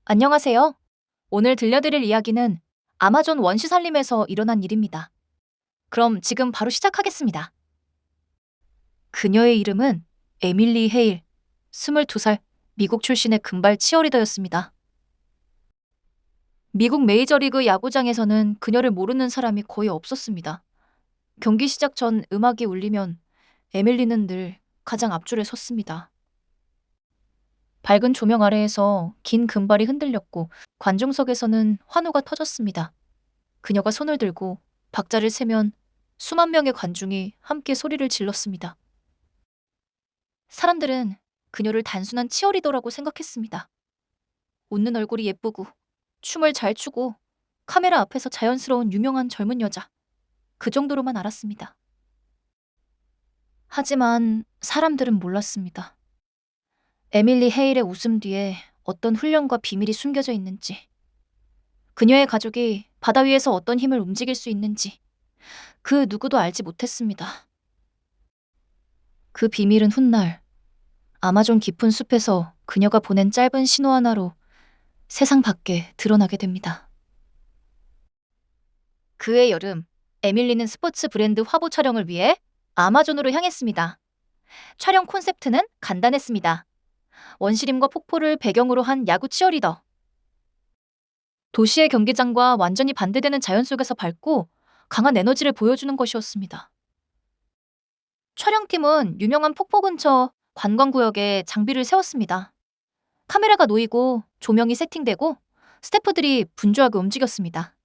안녕하세요. 오늘 들려드릴 이야기는 아마존 원시살림에서 일어난 일입니다. 그럼 지금 바로 시작하겠습니다. 그녀의 이름은 에밀리 헤일, 22살, 미국 출신의 금발 치어리더였습니다. 미국 메이저리그 야구장에서는 그녀를 모르는 사람이 거의 없었습니다. 경기 시작 전 음악이 울리면 에밀리는 늘 가장 앞줄에 섰습니다. 밝은 조명 아래에서 긴 금발이 흔들렸고 관중석에서는 환호가 터졌습니다. 그녀가 손을 들고 박자를 세면 수만 명의 관중이 함께 소리를 질렀습니다. 사람들은 그녀를 단순한 치어리더라고 생각했습니다. 웃는 얼굴이 예쁘고 춤을 잘 추고 카메라 앞에서 자연스러운 유명한 젊은 여자. 그 정도로만 알았습니다. 하지만 사람들은 몰랐습니다. 에밀리 헤일의 웃음 뒤에 어떤 훈련과 비밀이 숨겨져 있는지, 그녀의 가족이 바다 위에서 어떤 힘을 움직일 수 있는지 그 누구도 알지 못했습니다. 그 비밀은 훗날 아마존 깊은 숲에서 그녀가 보낸 짧은 신호 하나로 세상 밖에 드러나게 됩니다. 그해 여름, 에밀리는 스포츠 브랜드 화보 촬영을 위해 아마존으로 향했습니다. 촬영 콘셉트는 간단했습니다. 원시림과 폭포를 배경으로 한 야구 치어리더. 도시의 경기장과 완전히 반대되는 자연 속에서 밝고 강한 에너지를 보여주는 것이었습니다. 촬영팀은 유명한 폭포 근처 관광구역에 장비를 세웠습니다. 카메라가 놓이고 조명이 세팅되고 스태프들이 분주하게 움직였습니다.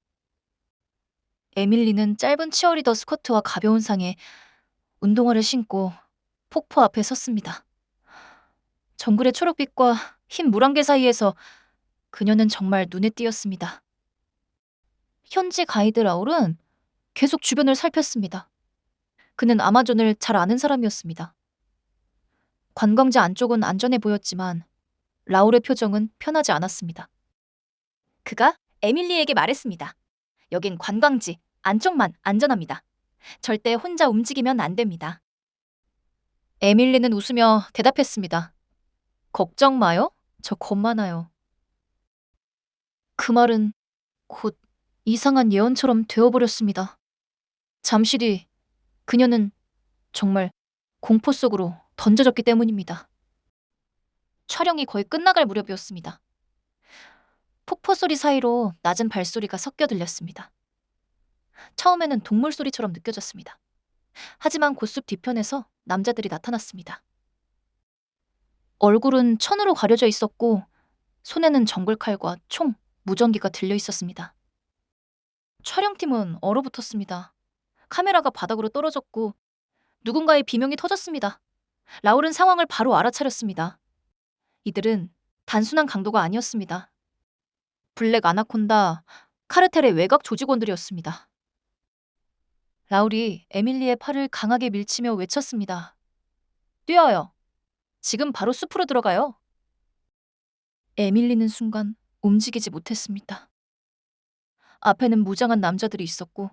에밀리는 짧은 치어리더 스커트와 가벼운 상에 운동화를 신고 폭포 앞에 섰습니다. 정글의 초록빛과 흰 물안개 사이에서 그녀는 정말 눈에 띄었습니다. 현지 가이드 라울은 계속 주변을 살폈습니다. 그는 아마존을 잘 아는 사람이었습니다. 관광지 안쪽은 안전해 보였지만 라울의 표정은 편하지 않았습니다. 그가 에밀리에게 말했습니다. 여긴 관광지, 안쪽만 안전합니다. 절대 혼자 움직이면 안 됩니다. 에밀리는 웃으며 대답했습니다. 걱정 마요. 저 겁 많아요. 그 말은 곧 이상한 예언처럼 되어버렸습니다. 잠시 뒤 그녀는 정말 공포 속으로 던져졌기 때문입니다. 촬영이 거의 끝나갈 무렵이었습니다. 폭포 소리 사이로 낮은 발소리가 섞여 들렸습니다. 처음에는 동물 소리처럼 느껴졌습니다. 하지만 고숲 뒤편에서 남자들이 나타났습니다. 얼굴은 천으로 가려져 있었고 손에는 정글칼과 총, 무전기가 들려 있었습니다. 촬영팀은 얼어붙었습니다. 카메라가 바닥으로 떨어졌고 누군가의 비명이 터졌습니다. 라울은 상황을 바로 알아차렸습니다. 이들은 단순한 강도가 아니었습니다. 블랙 아나콘다, 카르텔의 외곽 조직원들이었습니다. 라울이 에밀리의 팔을 강하게 밀치며 외쳤습니다. 뛰어요. 지금 바로 숲으로 들어가요. 에밀리는 순간 움직이지 못했습니다. 앞에는 무장한 남자들이 있었고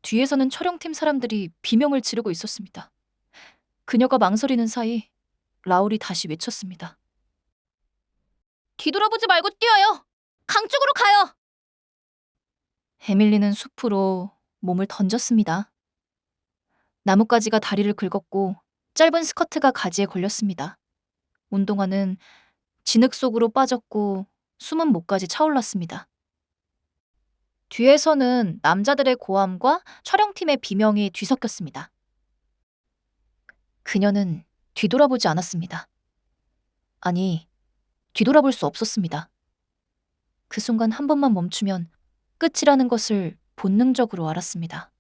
뒤에서는 촬영팀 사람들이 비명을 지르고 있었습니다. 그녀가 망설이는 사이 라울이 다시 외쳤습니다. 뒤돌아보지 말고 뛰어요! 강 쪽으로 가요! 에밀리는 숲으로 몸을 던졌습니다. 나뭇가지가 다리를 긁었고 짧은 스커트가 가지에 걸렸습니다. 운동화는 진흙 속으로 빠졌고 숨은 목까지 차올랐습니다. 뒤에서는 남자들의 고함과 촬영팀의 비명이 뒤섞였습니다. 그녀는 뒤돌아보지 않았습니다. 아니, 뒤돌아볼 수 없었습니다. 그 순간 한 번만 멈추면 끝이라는 것을 본능적으로 알았습니다.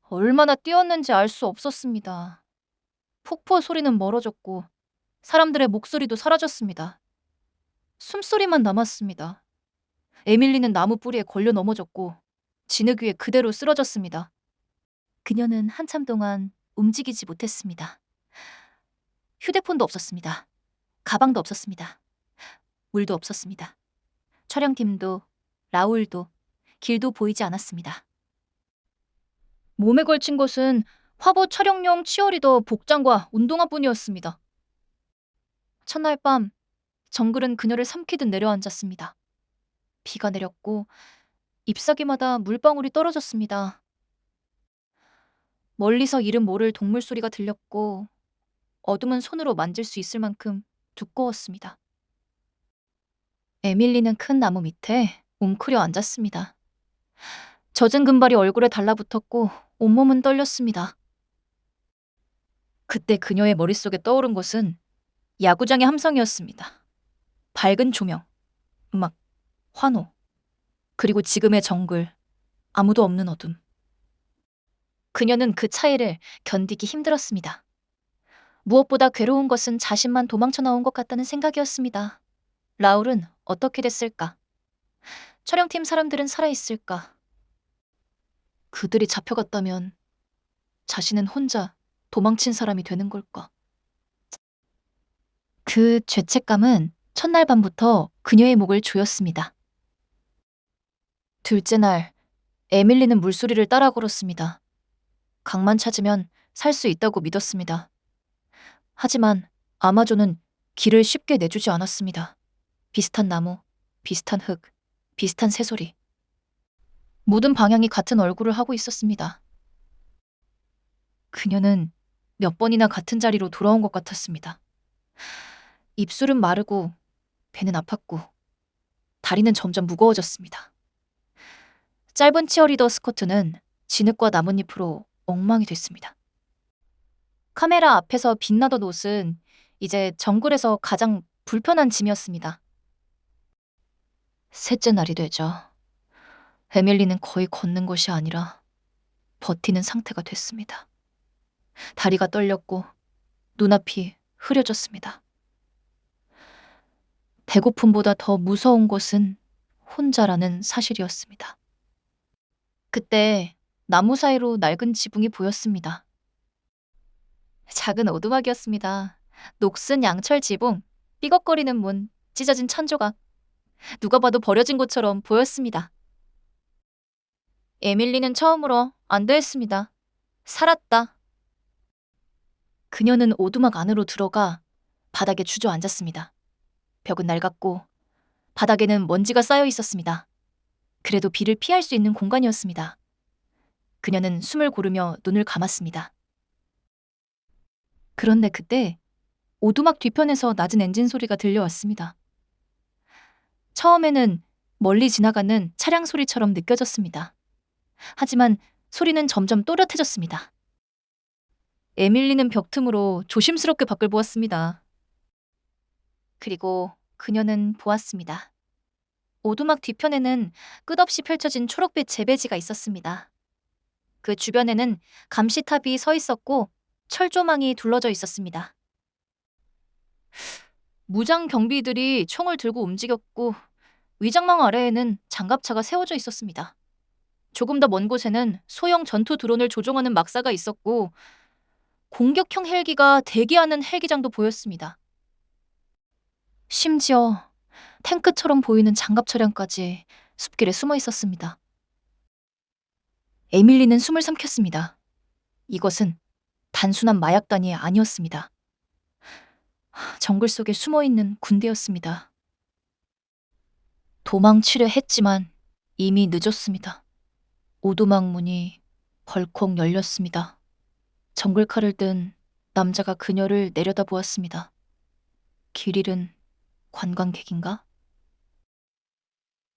얼마나 뛰었는지 알 수 없었습니다. 폭포 소리는 멀어졌고 사람들의 목소리도 사라졌습니다. 숨소리만 남았습니다. 에밀리는 나무 뿌리에 걸려 넘어졌고 진흙 위에 그대로 쓰러졌습니다. 그녀는 한참 동안 움직이지 못했습니다. 휴대폰도 없었습니다. 가방도 없었습니다. 물도 없었습니다. 촬영팀도 라울도 길도 보이지 않았습니다. 몸에 걸친 것은 화보 촬영용 치어리더 복장과 운동화뿐이었습니다. 첫날 밤 정글은 그녀를 삼키듯 내려앉았습니다. 비가 내렸고 잎사귀마다 물방울이 떨어졌습니다. 멀리서 이름 모를 동물 소리가 들렸고 어둠은 손으로 만질 수 있을 만큼 두꺼웠습니다. 에밀리는 큰 나무 밑에 웅크려 앉았습니다. 젖은 금발이 얼굴에 달라붙었고 온몸은 떨렸습니다. 그때 그녀의 머릿속에 떠오른 것은 야구장의 함성이었습니다. 밝은 조명, 음악, 환호, 그리고 지금의 정글, 아무도 없는 어둠. 그녀는 그 차이를 견디기 힘들었습니다. 무엇보다 괴로운 것은 자신만 도망쳐 나온 것 같다는 생각이었습니다. 라울은 어떻게 됐을까? 촬영팀 사람들은 살아있을까? 그들이 잡혀갔다면 자신은 혼자 도망친 사람이 되는 걸까? 그 죄책감은 첫날 밤부터 그녀의 목을 조였습니다. 둘째 날, 에밀리는 물소리를 따라 걸었습니다. 강만 찾으면 살 수 있다고 믿었습니다. 하지만 아마존은 길을 쉽게 내주지 않았습니다. 비슷한 나무, 비슷한 흙, 비슷한 새소리. 모든 방향이 같은 얼굴을 하고 있었습니다. 그녀는 몇 번이나 같은 자리로 돌아온 것 같았습니다. 입술은 마르고 배는 아팠고 다리는 점점 무거워졌습니다. 짧은 치어리더 스커트는 진흙과 나뭇잎으로 엉망이 됐습니다. 카메라 앞에서 빛나던 옷은 이제 정글에서 가장 불편한 짐이었습니다. 셋째 날이 되자 에밀리는 거의 걷는 것이 아니라 버티는 상태가 됐습니다. 다리가 떨렸고 눈앞이 흐려졌습니다. 배고픔보다 더 무서운 것은 혼자라는 사실이었습니다. 그때 나무 사이로 낡은 지붕이 보였습니다. 작은 오두막이었습니다. 녹슨 양철 지붕, 삐걱거리는 문, 찢어진 천조각. 누가 봐도 버려진 곳처럼 보였습니다. 에밀리는 처음으로 안돼 했습니다. 살았다. 그녀는 오두막 안으로 들어가 바닥에 주저앉았습니다. 벽은 낡았고 바닥에는 먼지가 쌓여 있었습니다. 그래도 비를 피할 수 있는 공간이었습니다. 그녀는 숨을 고르며 눈을 감았습니다. 그런데 그때 오두막 뒤편에서 낮은 엔진 소리가 들려왔습니다. 처음에는 멀리 지나가는 차량 소리처럼 느껴졌습니다. 하지만 소리는 점점 또렷해졌습니다. 에밀리는 벽 틈으로 조심스럽게 밖을 보았습니다. 그리고 그녀는 보았습니다. 오두막 뒤편에는 끝없이 펼쳐진 초록빛 재배지가 있었습니다. 그 주변에는 감시탑이 서 있었고 철조망이 둘러져 있었습니다. 무장 경비들이 총을 들고 움직였고 위장망 아래에는 장갑차가 세워져 있었습니다. 조금 더 먼 곳에는 소형 전투 드론을 조종하는 막사가 있었고 공격형 헬기가 대기하는 헬기장도 보였습니다. 심지어 탱크처럼 보이는 장갑 차량까지 숲길에 숨어 있었습니다. 에밀리는 숨을 삼켰습니다. 이것은 단순한 마약단이 아니었습니다. 정글 속에 숨어있는 군대였습니다. 도망치려 했지만 이미 늦었습니다. 오두막 문이 벌컥 열렸습니다. 정글칼을 든 남자가 그녀를 내려다보았습니다. 길 잃은 관광객인가?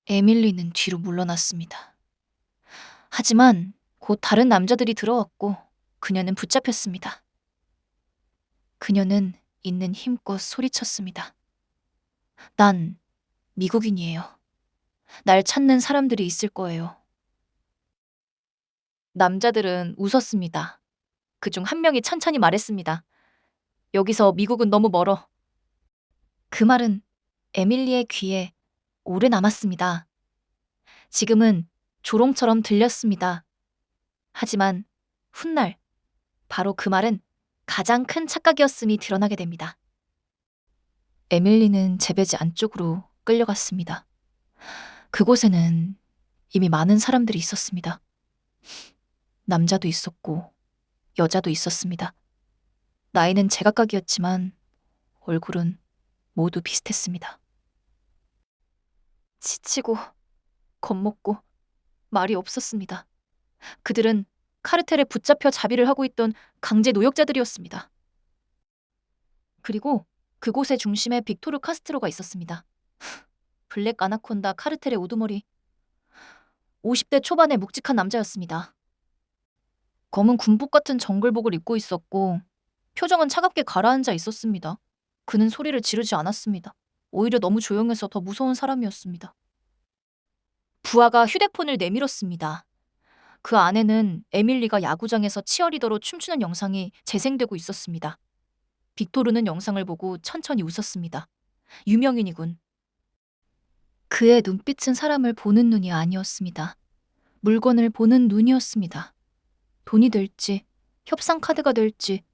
에밀리는 뒤로 물러났습니다. 하지만 곧 다른 남자들이 들어왔고 그녀는 붙잡혔습니다. 그녀는 있는 힘껏 소리쳤습니다. 난 미국인이에요. 날 찾는 사람들이 있을 거예요. 남자들은 웃었습니다. 그중 한 명이 천천히 말했습니다. 여기서 미국은 너무 멀어. 그 말은 에밀리의 귀에 오래 남았습니다. 지금은 조롱처럼 들렸습니다. 하지만 훗날 바로 그 말은 가장 큰 착각이었음이 드러나게 됩니다. 에밀리는 재배지 안쪽으로 끌려갔습니다. 그곳에는 이미 많은 사람들이 있었습니다. 남자도 있었고 여자도 있었습니다. 나이는 제각각이었지만 얼굴은 모두 비슷했습니다. 지치고 겁먹고 말이 없었습니다. 그들은 카르텔에 붙잡혀 자비를 하고 있던 강제 노역자들이었습니다. 그리고 그곳의 중심에 빅토르 카스트로가 있었습니다. 블랙 아나콘다 카르텔의 우두머리, 50대 초반의 묵직한 남자였습니다. 검은 군복 같은 정글복을 입고 있었고 표정은 차갑게 가라앉아 있었습니다. 그는 소리를 지르지 않았습니다. 오히려 너무 조용해서 더 무서운 사람이었습니다. 부하가 휴대폰을 내밀었습니다. 그 안에는 에밀리가 야구장에서 치어리더로 춤추는 영상이 재생되고 있었습니다. 빅토르는 영상을 보고 천천히 웃었습니다. 유명인이군. 그의 눈빛은 사람을 보는 눈이 아니었습니다. 물건을 보는 눈이었습니다. 돈이 될지, 협상 카드가 될지,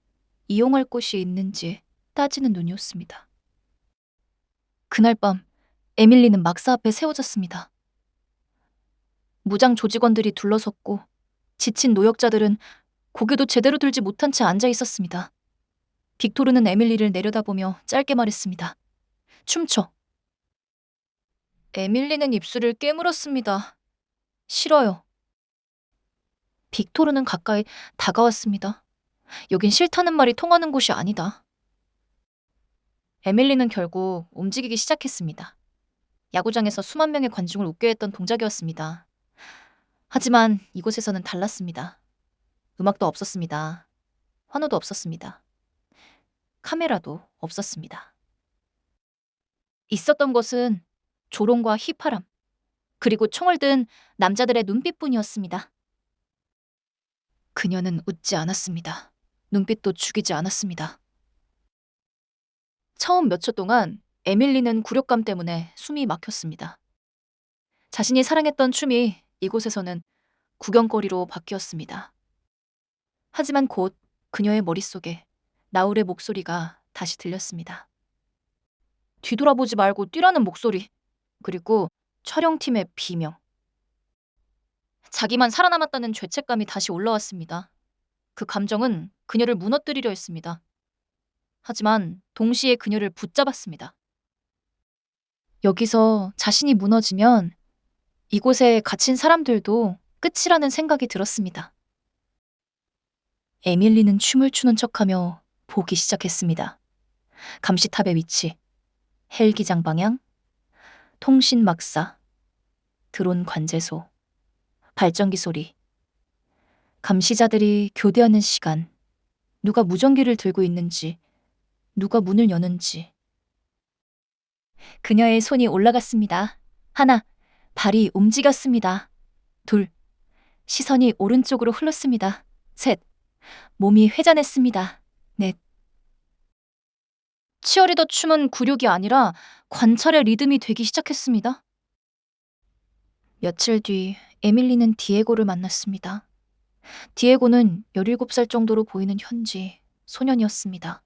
이용할 곳이 있는지 따지는 눈이었습니다. 그날 밤, 에밀리는 막사 앞에 세워졌습니다. 무장 조직원들이 둘러섰고 지친 노역자들은 고개도 제대로 들지 못한 채 앉아 있었습니다. 빅토르는 에밀리를 내려다보며 짧게 말했습니다. 춤춰. 에밀리는 입술을 깨물었습니다. 싫어요. 빅토르는 가까이 다가왔습니다. 여긴 싫다는 말이 통하는 곳이 아니다. 에밀리는 결국 움직이기 시작했습니다. 야구장에서 수만 명의 관중을 웃게 했던 동작이었습니다. 하지만 이곳에서는 달랐습니다. 음악도 없었습니다. 환호도 없었습니다. 카메라도 없었습니다. 있었던 것은 조롱과 휘파람, 그리고 총을 든 남자들의 눈빛뿐이었습니다. 그녀는 웃지 않았습니다. 눈빛도 죽이지 않았습니다. 처음 몇 초 동안 에밀리는 굴욕감 때문에 숨이 막혔습니다. 자신이 사랑했던 춤이 이곳에서는 구경거리로 바뀌었습니다. 하지만 곧 그녀의 머릿속에 나울의 목소리가 다시 들렸습니다. 뒤돌아보지 말고 뛰라는 목소리, 그리고 촬영팀의 비명. 자기만 살아남았다는 죄책감이 다시 올라왔습니다. 그 감정은 그녀를 무너뜨리려 했습니다. 하지만 동시에 그녀를 붙잡았습니다. 여기서 자신이 무너지면 이곳에 갇힌 사람들도 끝이라는 생각이 들었습니다. 에밀리는 춤을 추는 척하며 보기 시작했습니다. 감시탑의 위치, 헬기장 방향, 통신 막사, 드론 관제소, 발전기 소리, 감시자들이 교대하는 시간, 누가 무전기를 들고 있는지, 누가 문을 여는지. 그녀의 손이 올라갔습니다. 하나, 발이 움직였습니다. 둘, 시선이 오른쪽으로 흘렀습니다. 셋, 몸이 회전했습니다. 넷. 치어리더 춤은 굴욕이 아니라 관찰의 리듬이 되기 시작했습니다. 며칠 뒤 에밀리는 디에고를 만났습니다. 디에고는 17살 정도로 보이는 현지 소년이었습니다.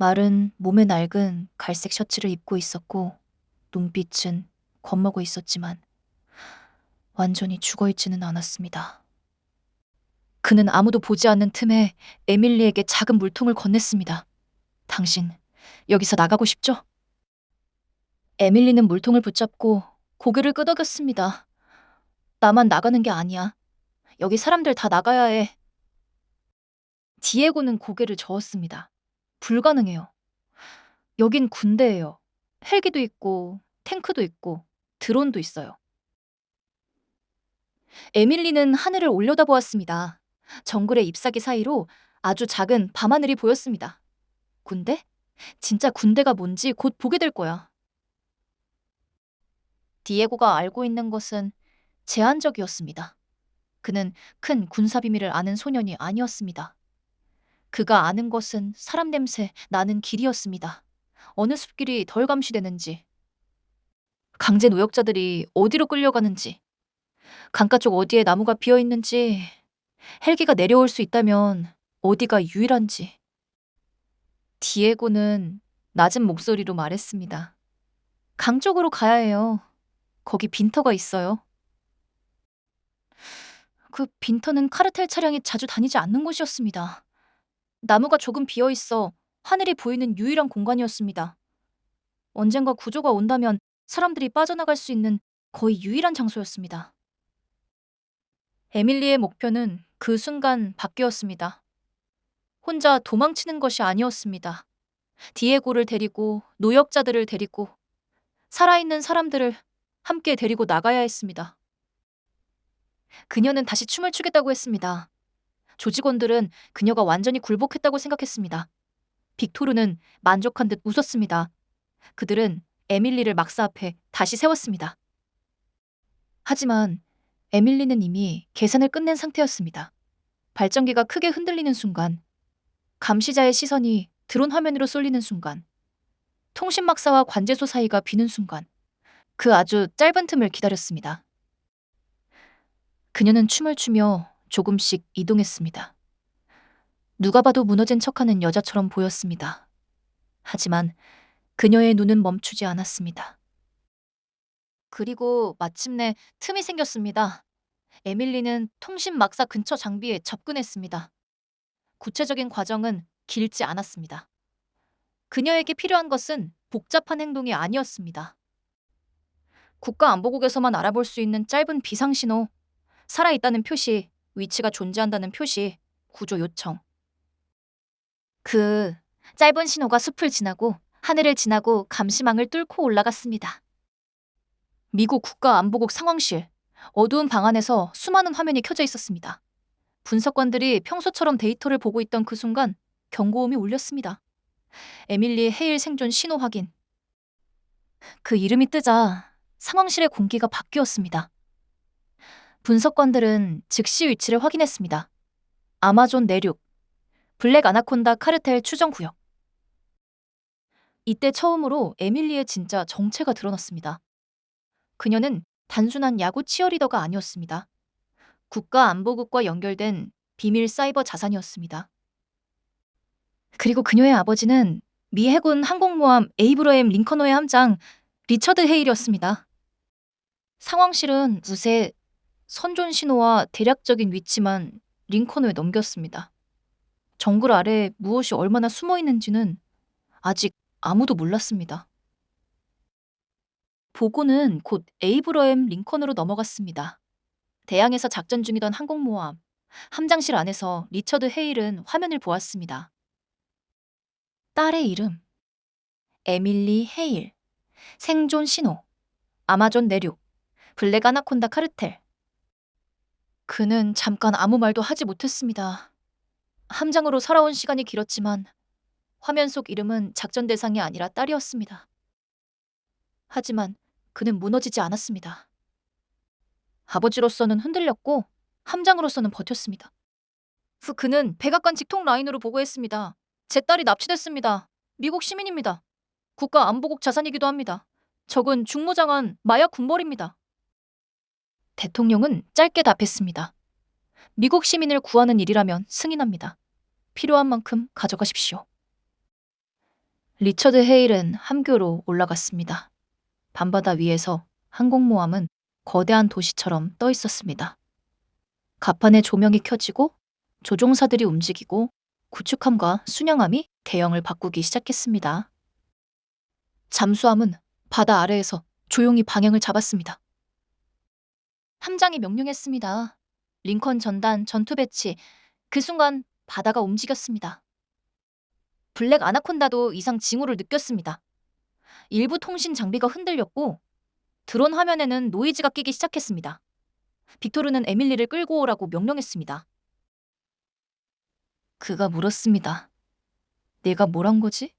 마른 몸에 낡은 갈색 셔츠를 입고 있었고 눈빛은 겁먹어 있었지만 완전히 죽어있지는 않았습니다. 그는 아무도 보지 않는 틈에 에밀리에게 작은 물통을 건넸습니다. 당신, 여기서 나가고 싶죠? 에밀리는 물통을 붙잡고 고개를 끄덕였습니다. 나만 나가는 게 아니야. 여기 사람들 다 나가야 해. 디에고는 고개를 저었습니다. 불가능해요. 여긴 군대예요. 헬기도 있고 탱크도 있고 드론도 있어요. 에밀리는 하늘을 올려다보았습니다. 정글의 잎사귀 사이로 아주 작은 밤하늘이 보였습니다. 군대? 진짜 군대가 뭔지 곧 보게 될 거야. 디에고가 알고 있는 것은 제한적이었습니다. 그는 큰 군사 비밀을 아는 소년이 아니었습니다. 그가 아는 것은 사람 냄새 나는 길이었습니다. 어느 숲길이 덜 감시되는지, 강제 노역자들이 어디로 끌려가는지, 강가 쪽 어디에 나무가 비어 있는지, 헬기가 내려올 수 있다면 어디가 유일한지. 디에고는 낮은 목소리로 말했습니다. 강 쪽으로 가야 해요. 거기 빈터가 있어요. 그 빈터는 카르텔 차량이 자주 다니지 않는 곳이었습니다. 나무가 조금 비어 있어 하늘이 보이는 유일한 공간이었습니다. 언젠가 구조가 온다면 사람들이 빠져나갈 수 있는 거의 유일한 장소였습니다. 에밀리의 목표는 그 순간 바뀌었습니다. 혼자 도망치는 것이 아니었습니다. 디에고를 데리고 노역자들을 데리고 살아있는 사람들을 함께 데리고 나가야 했습니다. 그녀는 다시 춤을 추겠다고 했습니다. 조직원들은 그녀가 완전히 굴복했다고 생각했습니다. 빅토르는 만족한 듯 웃었습니다. 그들은 에밀리를 막사 앞에 다시 세웠습니다. 하지만 에밀리는 이미 계산을 끝낸 상태였습니다. 발전기가 크게 흔들리는 순간, 감시자의 시선이 드론 화면으로 쏠리는 순간, 통신 막사와 관제소 사이가 비는 순간, 그 아주 짧은 틈을 기다렸습니다. 그녀는 춤을 추며 조금씩 이동했습니다. 누가 봐도 무너진 척하는 여자처럼 보였습니다. 하지만 그녀의 눈은 멈추지 않았습니다. 그리고 마침내 틈이 생겼습니다. 에밀리는 통신 막사 근처 장비에 접근했습니다. 구체적인 과정은 길지 않았습니다. 그녀에게 필요한 것은 복잡한 행동이 아니었습니다. 국가안보국에서만 알아볼 수 있는 짧은 비상신호, 살아있다는 표시, 위치가 존재한다는 표시, 구조 요청. 그 짧은 신호가 숲을 지나고 하늘을 지나고 감시망을 뚫고 올라갔습니다. 미국 국가안보국 상황실, 어두운 방 안에서 수많은 화면이 켜져 있었습니다. 분석관들이 평소처럼 데이터를 보고 있던 그 순간 경고음이 울렸습니다. 에밀리 헤일 생존 신호 확인. 그 이름이 뜨자 상황실의 공기가 바뀌었습니다. 분석관들은 즉시 위치를 확인했습니다. 아마존 내륙, 블랙 아나콘다 카르텔 추정 구역. 이때 처음으로 에밀리의 진짜 정체가 드러났습니다. 그녀는 단순한 야구 치어리더가 아니었습니다. 국가안보국과 연결된 비밀 사이버 자산이었습니다. 그리고 그녀의 아버지는 미 해군 항공모함 에이브러햄 링컨호의 함장 리처드 헤일이었습니다. 상황실은 우세 선존 신호와 대략적인 위치만 링컨호에 넘겼습니다. 정글 아래에 무엇이 얼마나 숨어 있는지는 아직 아무도 몰랐습니다. 보고는 곧 에이브러햄 링컨으로 넘어갔습니다. 대양에서 작전 중이던 항공모함, 함장실 안에서 리처드 헤일은 화면을 보았습니다. 딸의 이름, 에밀리 헤일, 생존 신호, 아마존 내륙, 블랙 아나콘다 카르텔. 그는 잠깐 아무 말도 하지 못했습니다. 함장으로 살아온 시간이 길었지만 화면 속 이름은 작전 대상이 아니라 딸이었습니다. 하지만 그는 무너지지 않았습니다. 아버지로서는 흔들렸고 함장으로서는 버텼습니다. 후 그는 백악관 직통 라인으로 보고했습니다. 제 딸이 납치됐습니다. 미국 시민입니다. 국가안보국 자산이기도 합니다. 적은 중무장한 마약 군벌입니다. 대통령은 짧게 답했습니다. 미국 시민을 구하는 일이라면 승인합니다. 필요한 만큼 가져가십시오. 리처드 헤일은 함교로 올라갔습니다. 밤바다 위에서 항공모함은 거대한 도시처럼 떠 있었습니다. 갑판에 조명이 켜지고 조종사들이 움직이고 구축함과 순양함이 대형을 바꾸기 시작했습니다. 잠수함은 바다 아래에서 조용히 방향을 잡았습니다. 함장이 명령했습니다. 링컨 전단 전투 배치. 그 순간 바다가 움직였습니다. 블랙 아나콘다도 이상 징후를 느꼈습니다. 일부 통신 장비가 흔들렸고 드론 화면에는 노이즈가 끼기 시작했습니다. 빅토르는 에밀리를 끌고 오라고 명령했습니다. 그가 물었습니다. 내가 뭘 한 거지?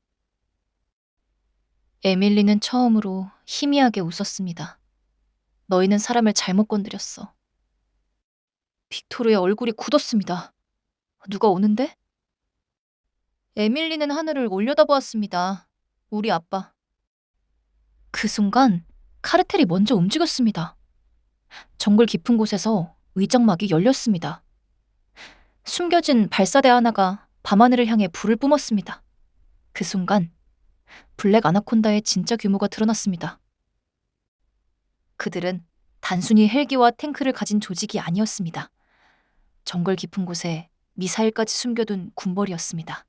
에밀리는 처음으로 희미하게 웃었습니다. 너희는 사람을 잘못 건드렸어. 빅토르의 얼굴이 굳었습니다. 누가 오는데? 에밀리는 하늘을 올려다보았습니다. 우리 아빠. 그 순간 카르텔이 먼저 움직였습니다. 정글 깊은 곳에서 의장막이 열렸습니다. 숨겨진 발사대 하나가 밤하늘을 향해 불을 뿜었습니다. 그 순간 블랙 아나콘다의 진짜 규모가 드러났습니다. 그들은 단순히 헬기와 탱크를 가진 조직이 아니었습니다. 정글 깊은 곳에 미사일까지 숨겨둔 군벌이었습니다.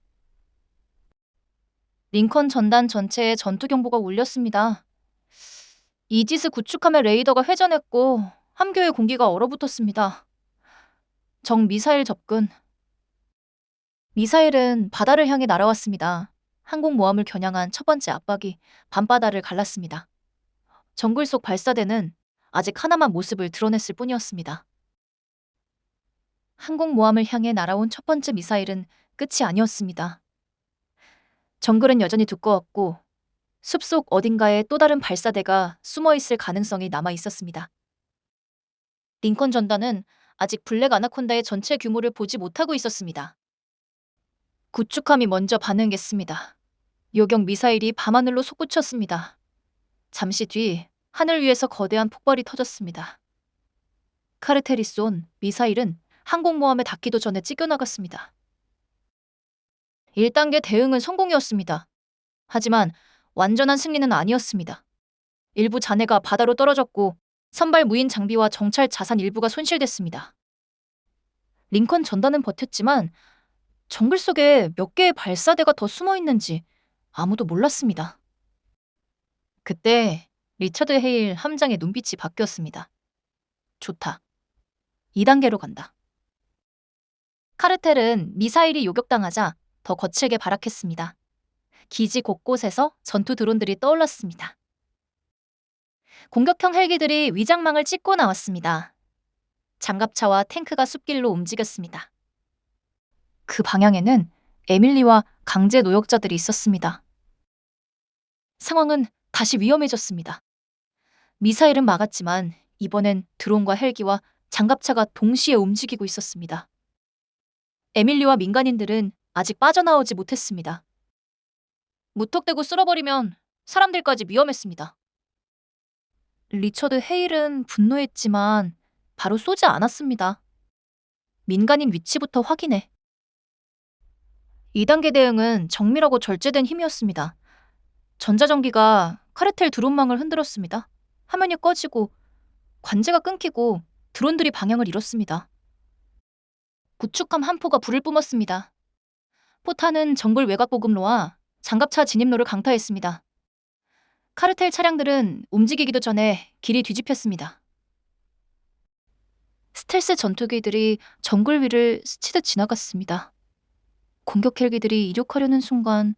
링컨 전단 전체에 전투 경보가 울렸습니다. 이지스 구축함의 레이더가 회전했고 함교의 공기가 얼어붙었습니다. 적 미사일 접근. 미사일은 바다를 향해 날아왔습니다. 항공모함을 겨냥한 첫 번째 압박이 밤바다를 갈랐습니다. 정글 속 발사대는 아직 하나만 모습을 드러냈을 뿐이었습니다. 항공모함을 향해 날아온 첫 번째 미사일은 끝이 아니었습니다. 정글은 여전히 두꺼웠고 숲속 어딘가에 또 다른 발사대가 숨어있을 가능성이 남아 있었습니다. 링컨 전단은 아직 블랙 아나콘다의 전체 규모를 보지 못하고 있었습니다. 구축함이 먼저 반응했습니다. 요격 미사일이 밤하늘로 솟구쳤습니다. 잠시 뒤 하늘 위에서 거대한 폭발이 터졌습니다. 카르텔이 쏜 미사일은 항공모함에 닿기도 전에 찢겨나갔습니다. 1단계 대응은 성공이었습니다. 하지만 완전한 승리는 아니었습니다. 일부 잔해가 바다로 떨어졌고 선발 무인 장비와 정찰 자산 일부가 손실됐습니다. 링컨 전단은 버텼지만 정글 속에 몇 개의 발사대가 더 숨어 있는지 아무도 몰랐습니다. 그때 리처드 헤일 함장의 눈빛이 바뀌었습니다. 좋다. 2단계로 간다. 카르텔은 미사일이 요격당하자 더 거칠게 발악했습니다. 기지 곳곳에서 전투 드론들이 떠올랐습니다. 공격형 헬기들이 위장망을 찍고 나왔습니다. 장갑차와 탱크가 숲길로 움직였습니다. 그 방향에는 에밀리와 강제 노역자들이 있었습니다. 상황은 다시 위험해졌습니다. 미사일은 막았지만 이번엔 드론과 헬기와 장갑차가 동시에 움직이고 있었습니다. 에밀리와 민간인들은 아직 빠져나오지 못했습니다. 무턱대고 쓸어버리면 사람들까지 위험했습니다. 리처드 헤일은 분노했지만 바로 쏘지 않았습니다. 민간인 위치부터 확인해. 2단계 대응은 정밀하고 절제된 힘이었습니다. 전자전기가 카르텔 드론망을 흔들었습니다. 화면이 꺼지고 관제가 끊기고 드론들이 방향을 잃었습니다. 구축함 한 포가 불을 뿜었습니다. 포탄은 정글 외곽 보급로와 장갑차 진입로를 강타했습니다. 카르텔 차량들은 움직이기도 전에 길이 뒤집혔습니다. 스텔스 전투기들이 정글 위를 스치듯 지나갔습니다. 공격 헬기들이 이륙하려는 순간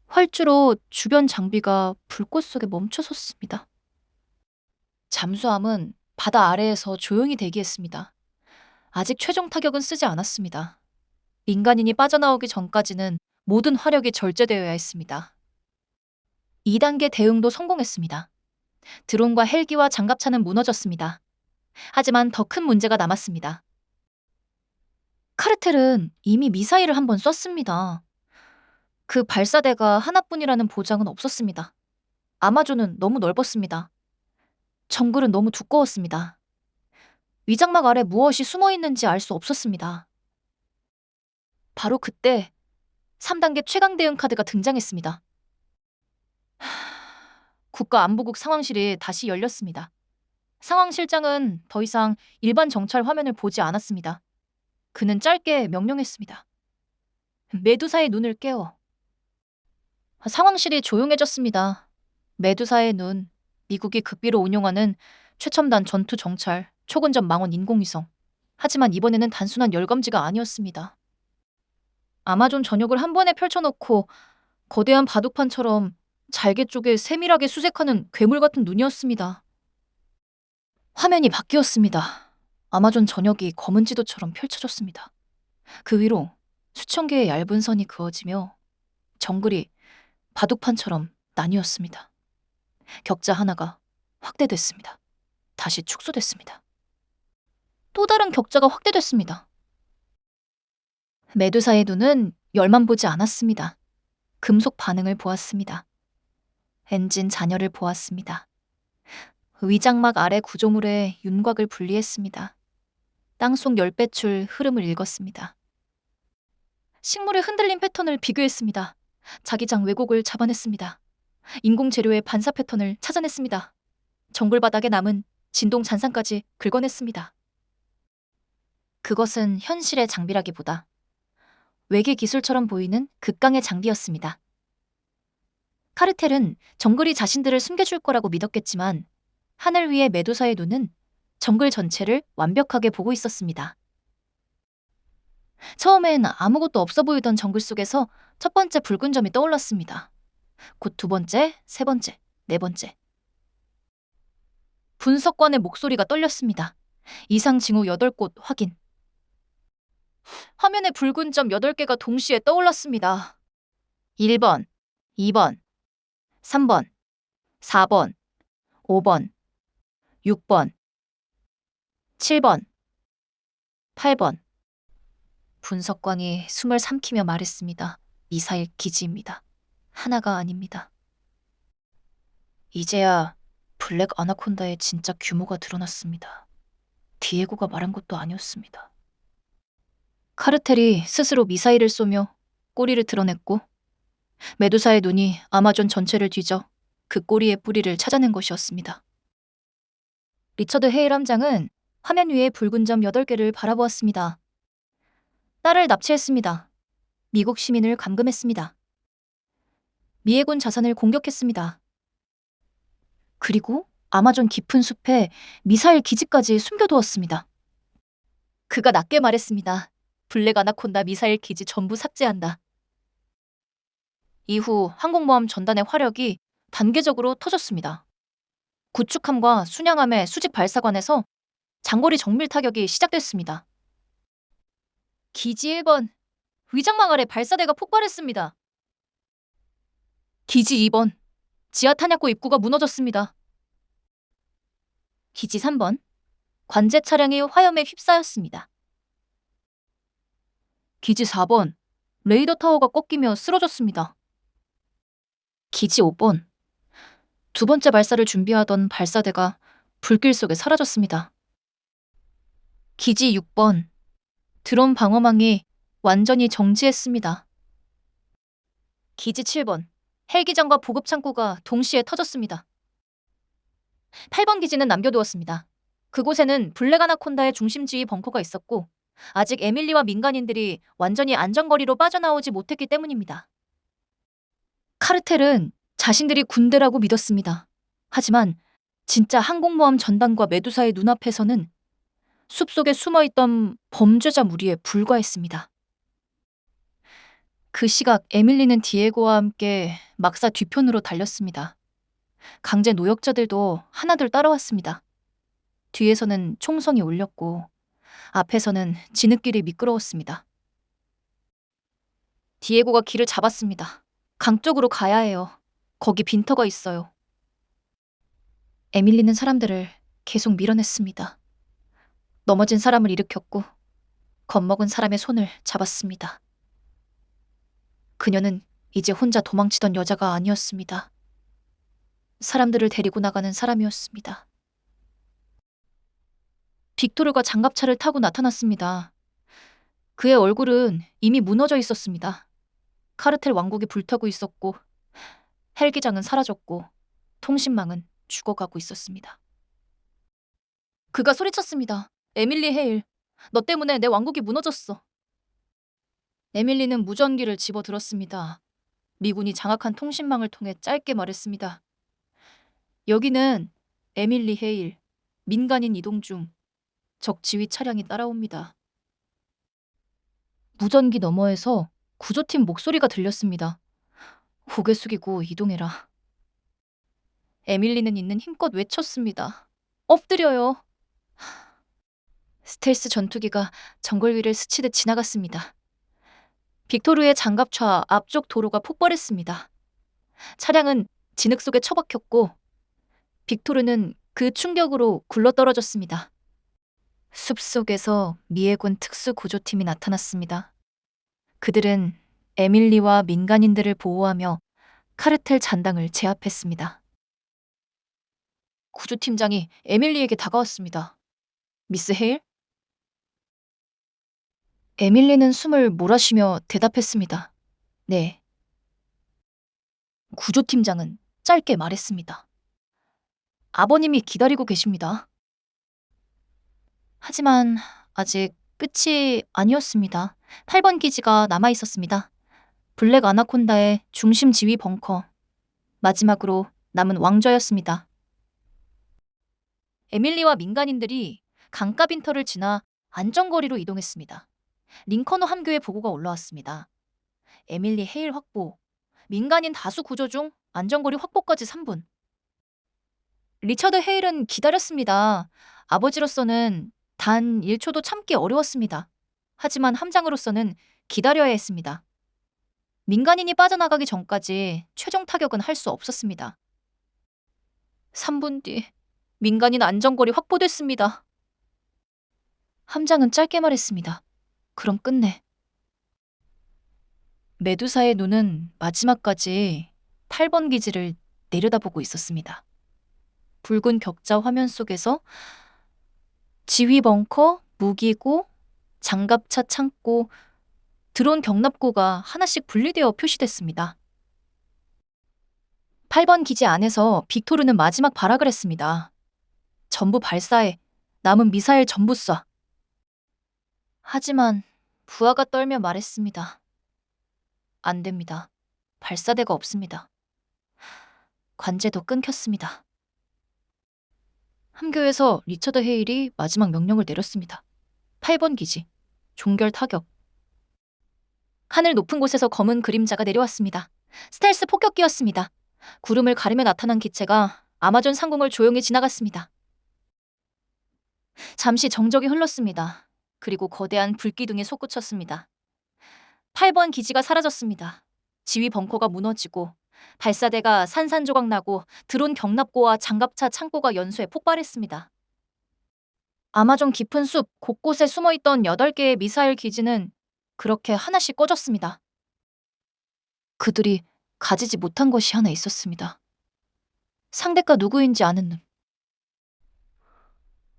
활주로 주변 장비가 불꽃 속에 멈춰섰습니다. 잠수함은 바다 아래에서 조용히 대기했습니다. 아직 최종 타격은 쓰지 않았습니다. 민간인이 빠져나오기 전까지는 모든 화력이 절제되어야 했습니다. 2단계 대응도 성공했습니다. 드론과 헬기와 장갑차는 무너졌습니다. 하지만 더 큰 문제가 남았습니다. 카르텔은 이미 미사일을 한 번 쐈습니다. 그 발사대가 하나뿐이라는 보장은 없었습니다. 아마존은 너무 넓었습니다. 정글은 너무 두꺼웠습니다. 위장막 아래 무엇이 숨어 있는지 알 수 없었습니다. 바로 그때 3단계 최강 대응 카드가 등장했습니다. 국가안보국 상황실이 다시 열렸습니다. 상황실장은 더 이상 일반 정찰 화면을 보지 않았습니다. 그는 짧게 명령했습니다. 메두사의 눈을 깨워. 상황실이 조용해졌습니다. 메두사의 눈, 미국이 극비로 운용하는 최첨단 전투 정찰, 초근접 망원 인공위성. 하지만 이번에는 단순한 열감지가 아니었습니다. 아마존 전역을 한 번에 펼쳐놓고 거대한 바둑판처럼 잘개 쪽에 세밀하게 수색하는 괴물 같은 눈이었습니다. 화면이 바뀌었습니다. 아마존 전역이 검은 지도처럼 펼쳐졌습니다. 그 위로 수천 개의 얇은 선이 그어지며 정글이 바둑판처럼 나뉘었습니다. 격자 하나가 확대됐습니다. 다시 축소됐습니다. 또 다른 격자가 확대됐습니다. 메두사의 눈은 열만 보지 않았습니다. 금속 반응을 보았습니다. 엔진 잔여를 보았습니다. 위장막 아래 구조물의 윤곽을 분리했습니다. 땅속 열배출 흐름을 읽었습니다. 식물의 흔들림 패턴을 비교했습니다. 자기장 왜곡을 잡아냈습니다. 인공 재료의 반사 패턴을 찾아냈습니다. 정글 바닥에 남은 진동 잔상까지 긁어냈습니다. 그것은 현실의 장비라기보다 외계 기술처럼 보이는 극강의 장비였습니다. 카르텔은 정글이 자신들을 숨겨줄 거라고 믿었겠지만 하늘 위의 메두사의 눈은 정글 전체를 완벽하게 보고 있었습니다. 처음엔 아무것도 없어 보이던 정글 속에서 첫 번째 붉은 점이 떠올랐습니다. 곧 두 번째, 세 번째, 네 번째. 분석관의 목소리가 떨렸습니다. 이상 징후 8곳 확인. 화면에 붉은 점 8개가 동시에 떠올랐습니다. 1번, 2번, 3번, 4번, 5번, 6번, 7번, 8번. 분석광이 숨을 삼키며 말했습니다. 미사일 기지입니다. 하나가 아닙니다. 이제야 블랙 아나콘다의 진짜 규모가 드러났습니다. 디에고가 말한 것도 아니었습니다. 카르텔이 스스로 미사일을 쏘며 꼬리를 드러냈고 메두사의 눈이 아마존 전체를 뒤져 그 꼬리의 뿌리를 찾아낸 것이었습니다. 리처드 헤일 함장은 화면 위에 붉은 점 8개를 바라보았습니다. 딸을 납치했습니다. 미국 시민을 감금했습니다. 미해군 자산을 공격했습니다. 그리고 아마존 깊은 숲에 미사일 기지까지 숨겨두었습니다. 그가 낮게 말했습니다. 블랙 아나콘다 미사일 기지 전부 삭제한다. 이후 항공모함 전단의 화력이 단계적으로 터졌습니다. 구축함과 순양함의 수직 발사관에서 장거리 정밀 타격이 시작됐습니다. 기지 1번, 위장망 아래 발사대가 폭발했습니다. 기지 2번, 지하 탄약고 입구가 무너졌습니다. 기지 3번, 관제 차량이 화염에 휩싸였습니다. 기지 4번, 레이더 타워가 꺾이며 쓰러졌습니다. 기지 5번, 두 번째 발사를 준비하던 발사대가 불길 속에 사라졌습니다. 기지 6번, 드론 방어망이 완전히 정지했습니다. 기지 7번, 헬기장과 보급 창고가 동시에 터졌습니다. 8번 기지는 남겨두었습니다. 그곳에는 블랙 아나콘다의 중심 지휘 벙커가 있었고 아직 에밀리와 민간인들이 완전히 안전거리로 빠져나오지 못했기 때문입니다. 카르텔은 자신들이 군대라고 믿었습니다. 하지만 진짜 항공모함 전단과 메두사의 눈앞에서는 숲속에 숨어있던 범죄자 무리에 불과했습니다. 그 시각 에밀리는 디에고와 함께 막사 뒤편으로 달렸습니다. 강제 노역자들도 하나둘 따라왔습니다. 뒤에서는 총성이 울렸고 앞에서는 진흙길이 미끄러웠습니다. 디에고가 길을 잡았습니다. 강 쪽으로 가야 해요. 거기 빈터가 있어요. 에밀리는 사람들을 계속 밀어냈습니다. 넘어진 사람을 일으켰고 겁먹은 사람의 손을 잡았습니다. 그녀는 이제 혼자 도망치던 여자가 아니었습니다. 사람들을 데리고 나가는 사람이었습니다. 빅토르가 장갑차를 타고 나타났습니다. 그의 얼굴은 이미 무너져 있었습니다. 카르텔 왕국이 불타고 있었고 헬기장은 사라졌고 통신망은 죽어가고 있었습니다. 그가 소리쳤습니다. 에밀리 헤일, 너 때문에 내 왕국이 무너졌어. 에밀리는 무전기를 집어들었습니다. 미군이 장악한 통신망을 통해 짧게 말했습니다. 여기는 에밀리 헤일, 민간인 이동 중. 적 지휘 차량이 따라옵니다. 무전기 너머에서 구조팀 목소리가 들렸습니다. 고개 숙이고 이동해라. 에밀리는 있는 힘껏 외쳤습니다. 엎드려요. 스텔스 전투기가 정글 위를 스치듯 지나갔습니다. 빅토르의 장갑차 앞쪽 도로가 폭발했습니다. 차량은 진흙 속에 처박혔고 빅토르는 그 충격으로 굴러떨어졌습니다. 숲속에서 미해군 특수구조팀이 나타났습니다. 그들은 에밀리와 민간인들을 보호하며 카르텔 잔당을 제압했습니다. 구조팀장이 에밀리에게 다가왔습니다. 미스 헤일? 에밀리는 숨을 몰아쉬며 대답했습니다. 네. 구조팀장은 짧게 말했습니다. 아버님이 기다리고 계십니다. 하지만 아직 끝이 아니었습니다. 8번 기지가 남아 있었습니다. 블랙 아나콘다의 중심 지휘 벙커. 마지막으로 남은 왕좌였습니다. 에밀리와 민간인들이 강가 빈터를 지나 안전거리로 이동했습니다. 링컨호 함교의 보고가 올라왔습니다. 에밀리 헤일 확보, 민간인 다수 구조 중 안전거리 확보까지 3분. 리처드 헤일은 기다렸습니다. 아버지로서는 단 1초도 참기 어려웠습니다. 하지만 함장으로서는 기다려야 했습니다. 민간인이 빠져나가기 전까지 최종 타격은 할 수 없었습니다. 3분 뒤 민간인 안전거리 확보됐습니다. 함장은 짧게 말했습니다. 그럼 끝내. 메두사의 눈은 마지막까지 8번 기지를 내려다보고 있었습니다. 붉은 격자 화면 속에서 지휘 벙커, 무기고, 장갑차 창고, 드론 경납고가 하나씩 분리되어 표시됐습니다. 8번 기지 안에서 빅토르는 마지막 발악을 했습니다. 전부 발사해. 남은 미사일 전부 쏴. 하지만 부하가 떨며 말했습니다. 안 됩니다. 발사대가 없습니다. 관제도 끊겼습니다. 함교에서 리처드 헤일이 마지막 명령을 내렸습니다. 8번 기지, 종결 타격. 하늘 높은 곳에서 검은 그림자가 내려왔습니다. 스텔스 폭격기였습니다. 구름을 가르며 나타난 기체가 아마존 상공을 조용히 지나갔습니다. 잠시 정적이 흘렀습니다. 그리고 거대한 불기둥이 솟구쳤습니다. 8번 기지가 사라졌습니다. 지휘 벙커가 무너지고 발사대가 산산조각 나고 드론 경납고와 장갑차 창고가 연소해 폭발했습니다. 아마존 깊은 숲 곳곳에 숨어있던 8개의 미사일 기지는 그렇게 하나씩 꺼졌습니다. 그들이 가지지 못한 것이 하나 있었습니다. 상대가 누구인지 아는 눈.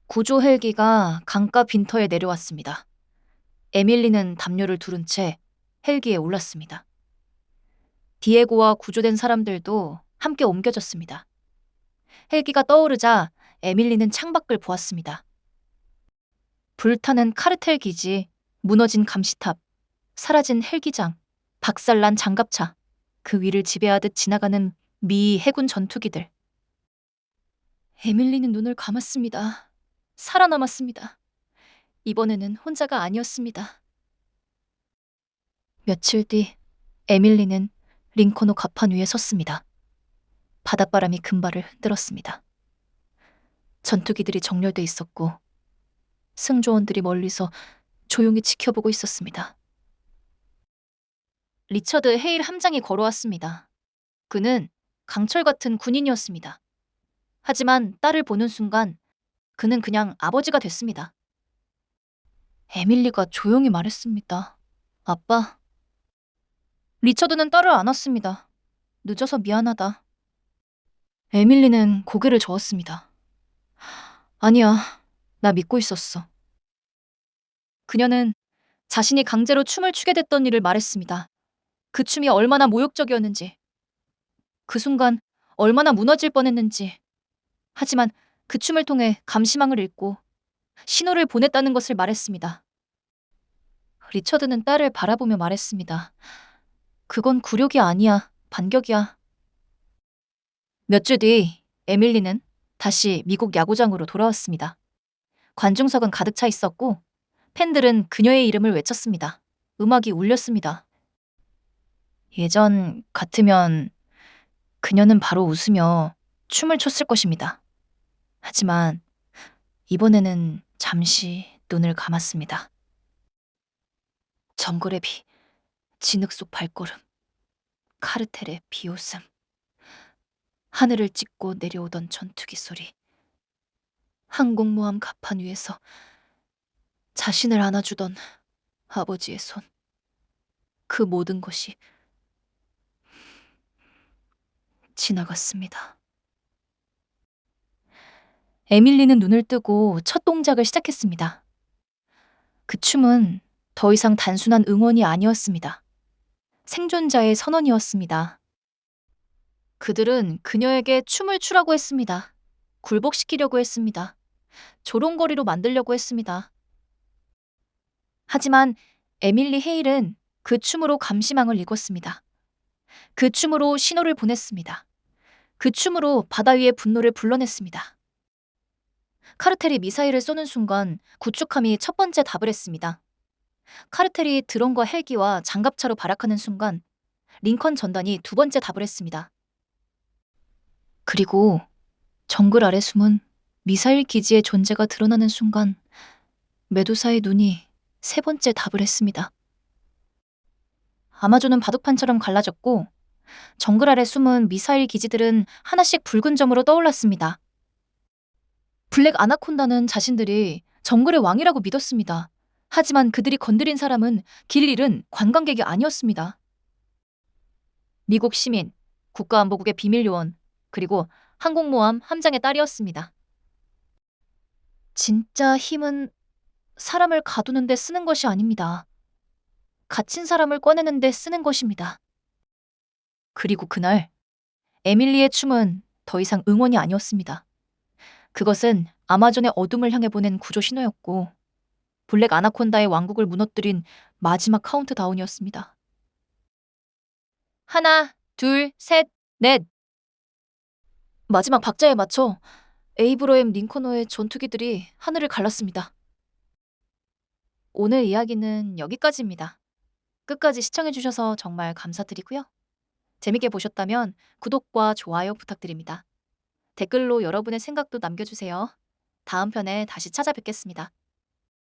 구조 헬기가 강가 빈터에 내려왔습니다. 에밀리는 담요를 두른 채 헬기에 올랐습니다. 디에고와 구조된 사람들도 함께 옮겨졌습니다. 헬기가 떠오르자 에밀리는 창밖을 보았습니다. 불타는 카르텔 기지, 무너진 감시탑, 사라진 헬기장, 박살난 장갑차, 그 위를 지배하듯 지나가는 미 해군 전투기들. 에밀리는 눈을 감았습니다. 살아남았습니다. 이번에는 혼자가 아니었습니다. 며칠 뒤 에밀리는 링컨호 갑판 위에 섰습니다. 바닷바람이 금발을 흔들었습니다. 전투기들이 정렬돼 있었고 승조원들이 멀리서 조용히 지켜보고 있었습니다. 리처드 헤일 함장이 걸어왔습니다. 그는 강철 같은 군인이었습니다. 하지만 딸을 보는 순간 그는 그냥 아버지가 됐습니다. 에밀리가 조용히 말했습니다. 아빠. 리처드는 딸을 안았습니다. 늦어서 미안하다. 에밀리는 고개를 저었습니다. 아니야, 나 믿고 있었어. 그녀는 자신이 강제로 춤을 추게 됐던 일을 말했습니다. 그 춤이 얼마나 모욕적이었는지, 그 순간 얼마나 무너질 뻔했는지. 하지만 그 춤을 통해 감시망을 읽고 신호를 보냈다는 것을 말했습니다. 리처드는 딸을 바라보며 말했습니다. 그건 굴욕이 아니야, 반격이야. 몇 주 뒤 에밀리는 다시 미국 야구장으로 돌아왔습니다. 관중석은 가득 차 있었고 팬들은 그녀의 이름을 외쳤습니다. 음악이 울렸습니다. 예전 같으면 그녀는 바로 웃으며 춤을 췄을 것입니다. 하지만 이번에는 잠시 눈을 감았습니다. 정글의 비, 진흙 속 발걸음, 카르텔의 비웃음, 하늘을 찢고 내려오던 전투기 소리, 항공모함 갑판 위에서 자신을 안아주던 아버지의 손, 그 모든 것이 지나갔습니다. 에밀리는 눈을 뜨고 첫 동작을 시작했습니다. 그 춤은 더 이상 단순한 응원이 아니었습니다. 생존자의 선언이었습니다. 그들은 그녀에게 춤을 추라고 했습니다. 굴복시키려고 했습니다. 조롱거리로 만들려고 했습니다. 하지만 에밀리 헤일은 그 춤으로 감시망을 읽었습니다. 그 춤으로 신호를 보냈습니다. 그 춤으로 바다 위의 분노를 불러냈습니다. 카르텔이 미사일을 쏘는 순간 구축함이 첫 번째 답을 했습니다. 카르텔이 드론과 헬기와 장갑차로 발악하는 순간 링컨 전단이 두 번째 답을 했습니다. 그리고 정글 아래 숨은 미사일 기지의 존재가 드러나는 순간 메두사의 눈이 세 번째 답을 했습니다. 아마존은 바둑판처럼 갈라졌고 정글 아래 숨은 미사일 기지들은 하나씩 붉은 점으로 떠올랐습니다. 블랙 아나콘다는 자신들이 정글의 왕이라고 믿었습니다. 하지만 그들이 건드린 사람은 길 잃은 관광객이 아니었습니다. 미국 시민, 국가안보국의 비밀요원, 그리고 항공모함 함장의 딸이었습니다. 진짜 힘은 사람을 가두는 데 쓰는 것이 아닙니다. 갇힌 사람을 꺼내는 데 쓰는 것입니다. 그리고 그날 에밀리의 춤은 더 이상 응원이 아니었습니다. 그것은 아마존의 어둠을 향해 보낸 구조 신호였고 블랙 아나콘다의 왕국을 무너뜨린 마지막 카운트다운이었습니다. 하나, 둘, 셋, 넷. 마지막 박자에 맞춰 에이브러햄 링컨호의 전투기들이 하늘을 갈랐습니다. 오늘 이야기는 여기까지입니다. 끝까지 시청해주셔서 정말 감사드리고요. 재밌게 보셨다면 구독과 좋아요 부탁드립니다. 댓글로 여러분의 생각도 남겨주세요. 다음 편에 다시 찾아뵙겠습니다.